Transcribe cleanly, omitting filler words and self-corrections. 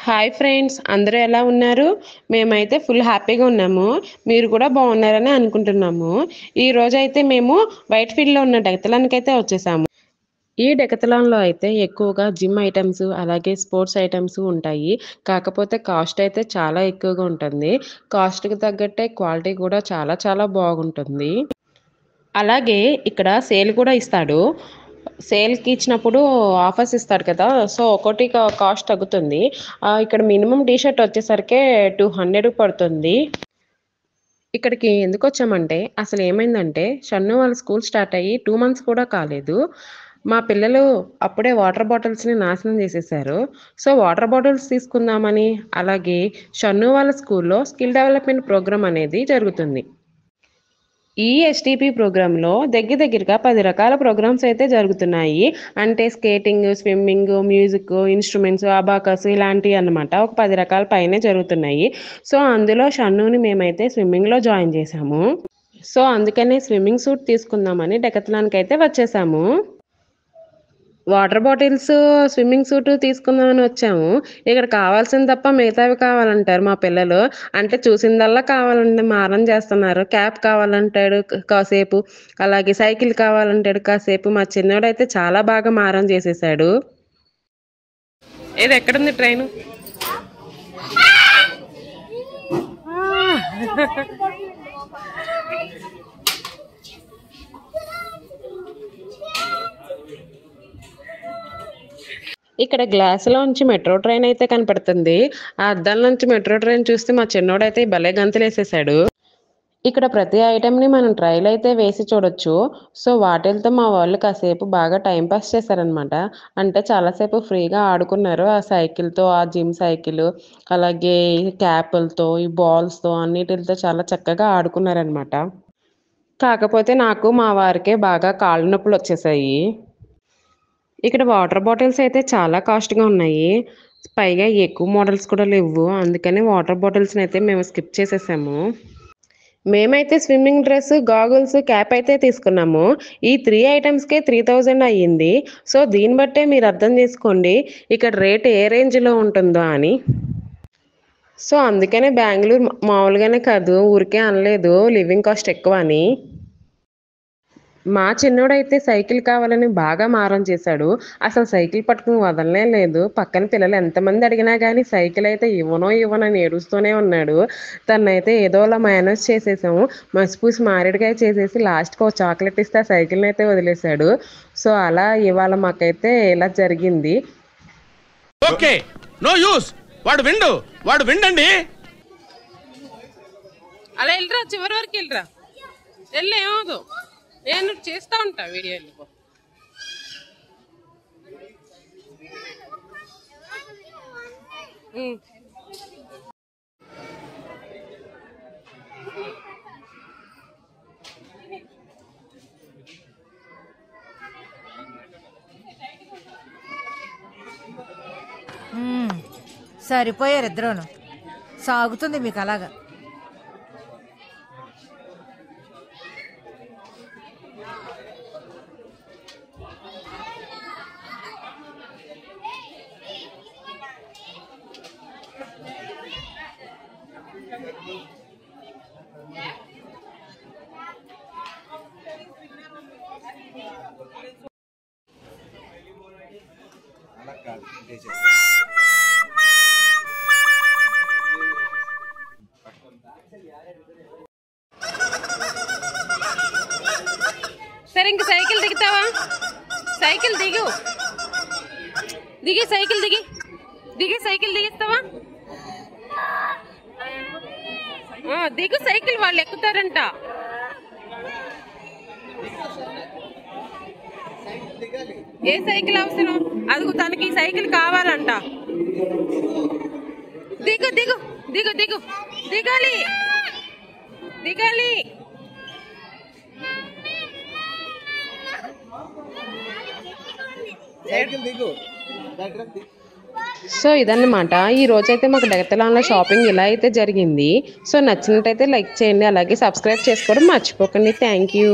Hi friends, అందరూ ఎలా ఉన్నారు? మేమైతే ఫుల్ హ్యాపీగా ఉన్నాము. మీరు కూడా బాగున్నారని అనుకుంటున్నాము. ఈ రోజైతే మేము వైట్ ఫీల్డ్లో ఉన్న డెకతలానికైతే వచ్చేసాము. ఈ డెకతలాన్లో అయితే ఎక్కువగా జిమ్ ఐటమ్స్ అలాగే స్పోర్ట్స్ ఐటమ్స్ ఉంటాయి. కాకపోతే కాస్ట్ అయితే చాలా ఎక్కువగా ఉంటుంది. కాస్ట్కి తగ్గట్టే క్వాలిటీ కూడా చాలా చాలా బాగుంటుంది. అలాగే ఇక్కడ సేల్ కూడా ఇస్తాడు. సేల్కి ఇచ్చినప్పుడు ఆఫర్స్ ఇస్తాడు కదా, సో ఒకటి కాస్ట్ తగ్గుతుంది. ఇక్కడ మినిమం టీ షర్ట్ వచ్చేసరికి 200 పడుతుంది. ఇక్కడికి ఎందుకు వచ్చామంటే అసలు ఏమైందంటే షన్ను వాళ్ళ స్కూల్ స్టార్ట్ అయ్యి 2 మంత్స్ కూడా కాలేదు. మా పిల్లలు అప్పుడే వాటర్ బాటిల్స్ని నాశనం చేసేసారు. సో వాటర్ బాటిల్స్ తీసుకుందామని, అలాగే షన్ను వాళ్ళ స్కూల్లో స్కిల్ డెవలప్మెంట్ ప్రోగ్రామ్ అనేది జరుగుతుంది. ఈ ఎస్టీపీ ప్రోగ్రాంలో దగ్గరగా 10 రకాల ప్రోగ్రామ్స్ అయితే జరుగుతున్నాయి. అంటే skating, swimming, music, instruments, abacus ఇలాంటివి అన్నమాట. ఒక 10 రకాల పైనే జరుగుతున్నాయి. సో అందులో షన్నుని మేమైతే స్విమ్మింగ్లో జాయిన్ చేసాము. సో అందుకనే స్విమ్మింగ్ సూట్ తీసుకుందామని డెకత్లాన్కి అయితే వచ్చేసాము. వాటర్ బాటిల్స్, స్విమ్మింగ్ సూట్ తీసుకుందామని వచ్చాము. ఇక్కడ కావాల్సింది తప్ప మిగతావి కావాలంటారు మా పిల్లలు. అంటే చూసిందల్లా కావాలంటే మారం చేస్తున్నారు. క్యాప్ కావాలంటాడు కాసేపు, అలాగే సైకిల్ కావాలంటాడు కాసేపు. మా చిన్నోడైతే చాలా బాగా మారం చేసేసాడు. ఏది ఎక్కడుంది ట్రైను? ఇక్కడ గ్లాసులోంచి మెట్రో ట్రైన్ అయితే కనపడుతుంది. ఆ అద్దాల నుంచి మెట్రో ట్రైన్ చూస్తే మా చిన్నోడైతే భలే గంతులేసేసాడు. ఇక్కడ ప్రతి ఐటెంని మనం ట్రైల్ అయితే వేసి చూడొచ్చు. సో వాటిలతో మా వాళ్ళు కాసేపు బాగా టైం పాస్ చేశారనమాట. అంటే చాలాసేపు ఫ్రీగా ఆడుకున్నారు. ఆ సైకిల్తో, ఆ జిమ్ సైకిల్, అలాగే క్యాపులతో, ఈ బాల్స్తో అన్నిటితో చాలా చక్కగా ఆడుకున్నారనమాట. కాకపోతే నాకు మా వారికే బాగా కాళ్ళు నొప్పులు వచ్చేసాయి. ఇక్కడ వాటర్ బాటిల్స్ అయితే చాలా కాస్ట్గా ఉన్నాయి. పైగా ఎక్కువ మోడల్స్ కూడా లేవు. అందుకని వాటర్ బాటిల్స్ని అయితే మేము స్కిప్ చేసేసాము. మేమైతే స్విమ్మింగ్ డ్రెస్, గాగుల్స్, క్యాప్ అయితే తీసుకున్నాము. ఈ 3 ఐటమ్స్కే 3000 అయ్యింది. సో దీన్ని బట్టే మీరు అర్థం చేసుకోండి ఇక్కడ రేట్ ఏ రేంజ్లో ఉంటుందో అని. సో అందుకనే బెంగళూరు మామూలుగానే కాదు, ఊరికే అనలేదు లివింగ్ కాస్ట్ ఎక్కువ అని. మా చిన్నోడైతే సైకిల్ కావాలని బాగా మారం చేశాడు. అసలు సైకిల్ పట్టుకుని వదలనే లేదు. పక్కన పిల్లలు ఎంతమంది అడిగినా కానీ సైకిల్ అయితే ఇవ్వనని ఏడుస్తూనే ఉన్నాడు. తనైతే ఏదోలా మేనేజ్ చేసేసాము. మసిపూసి మారేడుకాయ చేసేసి లాస్ట్కి ఒక చాక్లెట్ ఇస్తే ఆ సైకిల్ని అయితే వదిలేశాడు. సో అలా ఇవాళ మాకైతే ఇలా జరిగింది. Okay, no use. వాడు విండండి. అలా వెళ్ళరా, చివరి వరకు వెళ్ళరా, వెళ్ళి ఏమవుదు. నేను చేస్తా ఉంటా వీడియోలు. సరిపోయారు ఇద్దరును. సాగుతుంది మీకు అలాగా. సరే ఇంక సైకిల్ దిగుతావా? సైకిల్ దిగు, సైకిల్ దిగి సైకిల్ దిగిస్తావా? దిగు, సైకిల్ వాళ్ళు ఎక్కుతారంట. ఏ సైకిల్ అవసరం? అదిగో తనకి సైకిల్ కావాలంట. దిగు దిగు దిగు దిగు దిగాలి. సో ఇదన్నమాట ఈ రోజైతే మాకు డెకతలాన్లో షాపింగ్ ఇలా అయితే జరిగింది. సో నచ్చినట్టయితే లైక్ చేయండి, అలాగే సబ్స్క్రైబ్ చేసుకోవడం మర్చిపోకండి. Thank you.